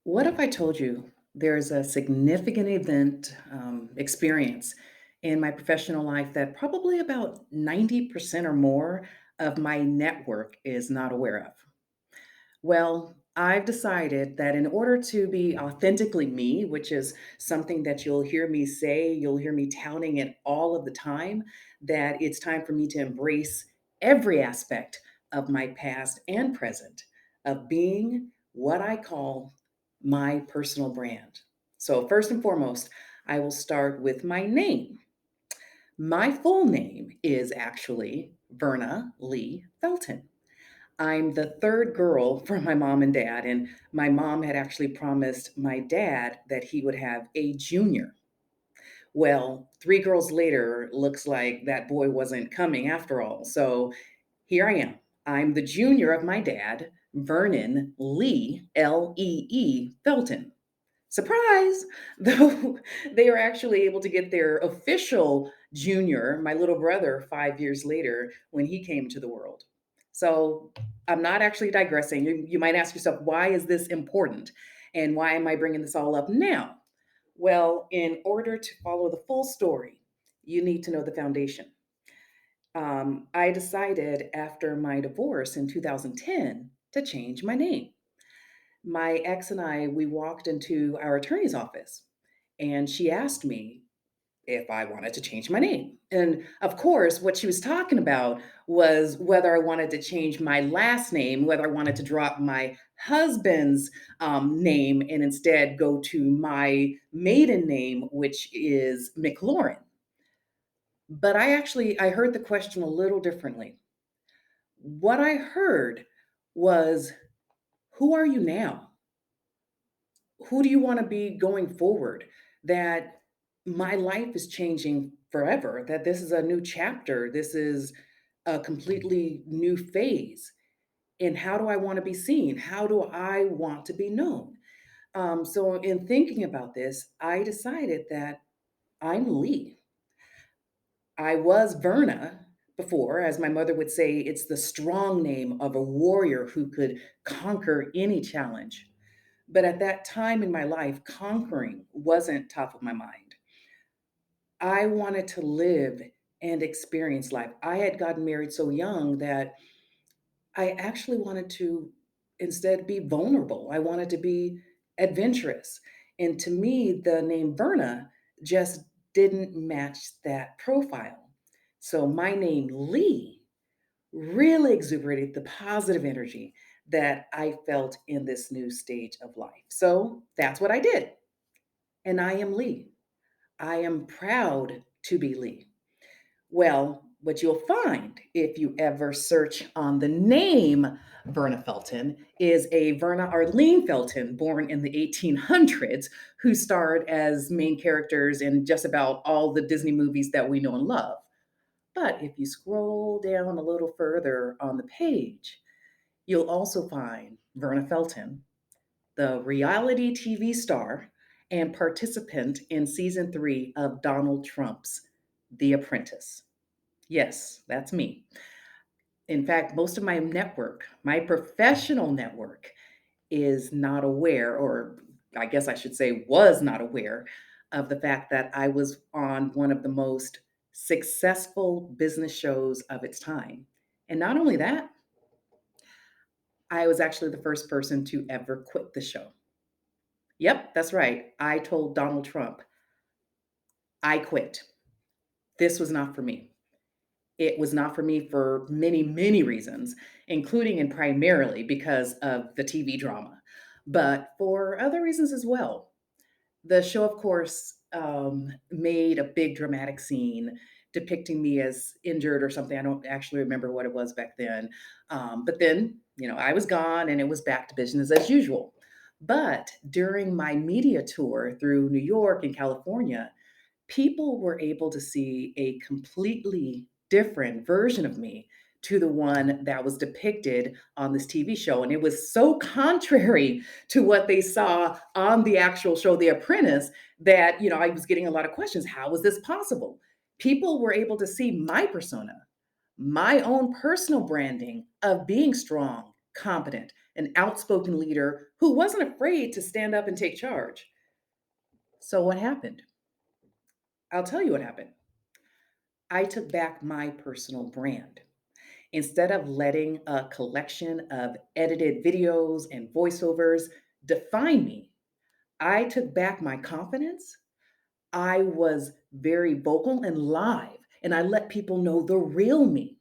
What if I told you there's a significant event experience in my professional life that probably about 90% or more of my network is not aware of? Well, I've decided that in order to be authentically me, which is something that you'll hear me say, you'll hear me touting it all of the time, that it's time for me to embrace every aspect of my past and present of being what I call my personal brand. So, first and foremost, I will start with my name. My full name is actually Verna Lee Felton. I'm the third girl from my mom and dad, and my mom had actually promised my dad that he would have a junior. Well, three girls later, looks like that boy wasn't coming after all. So here I am. I'm the junior of my dad, Vernon Lee, Lee Felton. Surprise! Though they were actually able to get their official junior, my little brother, 5 years later when he came to the world. So I'm not actually digressing. You might ask yourself, why is this important? And why am I bringing this all up now? Well, in order to follow the full story, you need to know the foundation. I decided after my divorce in 2010 to change my name. My ex and I, we walked into our attorney's office and she asked me if I wanted to change my name. And of course, what she was talking about was whether I wanted to change my last name, whether I wanted to drop my husband's name and instead go to my maiden name, which is McLaurin. But I heard the question a little differently. What I heard was, who are you now? Who do you want to be going forward? That my life is changing forever, that this is a new chapter, this is a completely new phase. And how do I want to be seen? How do I want to be known? So, in thinking about this, I decided that I'm Lee. I was Verna before, as my mother would say, it's the strong name of a warrior who could conquer any challenge. But at that time in my life, conquering wasn't top of my mind. I wanted to live and experience life. I had gotten married so young that I actually wanted to instead be vulnerable. I wanted to be adventurous. And to me, the name Verna just didn't match that profile. So my name, Lee, really exuberated the positive energy that I felt in this new stage of life. So that's what I did. And I am Lee. I am proud to be Lee. Well, what you'll find if you ever search on the name Verna Felton is a Verna Arlene Felton, born in the 1800s, who starred as main characters in just about all the Disney movies that we know and love. But if you scroll down a little further on the page, you'll also find Verna Felton, the reality TV star and participant in season 3 of Donald Trump's The Apprentice. Yes, that's me. In fact, most of my network, my professional network, is not aware, or I guess I should say, was not aware of the fact that I was on one of the most successful business shows of its time. And not only that, I was actually the first person to ever quit the show. Yep, that's right. I told Donald Trump, I quit. This was not for me. It was not for me for many, many reasons, including and primarily because of the TV drama, but for other reasons as well. The show, of course, made a big dramatic scene depicting me as injured or something. I don't actually remember what it was back then. But then, I was gone and it was back to business as usual. But during my media tour through New York and California, people were able to see a completely different version of me to the one that was depicted on this TV show. And it was so contrary to what they saw on the actual show, The Apprentice, that, I was getting a lot of questions. How was this possible? People were able to see my persona, my own personal branding of being strong, competent, an outspoken leader who wasn't afraid to stand up and take charge. So, what happened? I'll tell you what happened. I took back my personal brand. Instead of letting a collection of edited videos and voiceovers define me, I took back my confidence. I was very vocal and live, and I let people know the real me.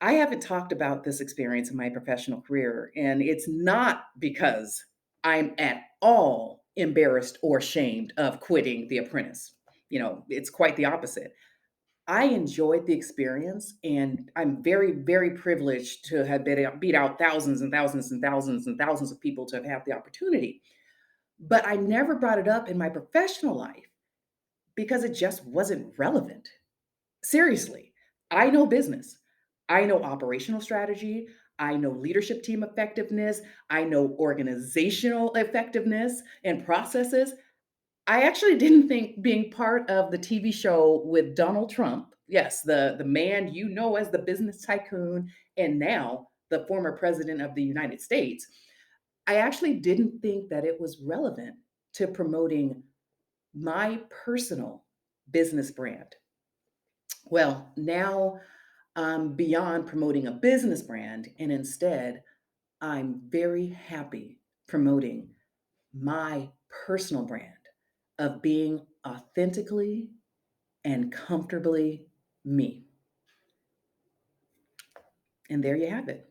I haven't talked about this experience in my professional career, and it's not because I'm at all embarrassed or ashamed of quitting The Apprentice. It's quite the opposite. I enjoyed the experience, and I'm very, very privileged to have beat out thousands and thousands and thousands and thousands of people to have had the opportunity. But I never brought it up in my professional life because it just wasn't relevant. Seriously, I know business. I know operational strategy. I know leadership team effectiveness. I know organizational effectiveness and processes. I actually didn't think being part of the TV show with Donald Trump, yes, the man you know as the business tycoon and now the former president of the United States, I actually didn't think that it was relevant to promoting my personal business brand. Well, now I'm beyond promoting a business brand, and instead, I'm very happy promoting my personal brand of being authentically and comfortably me. And there you have it.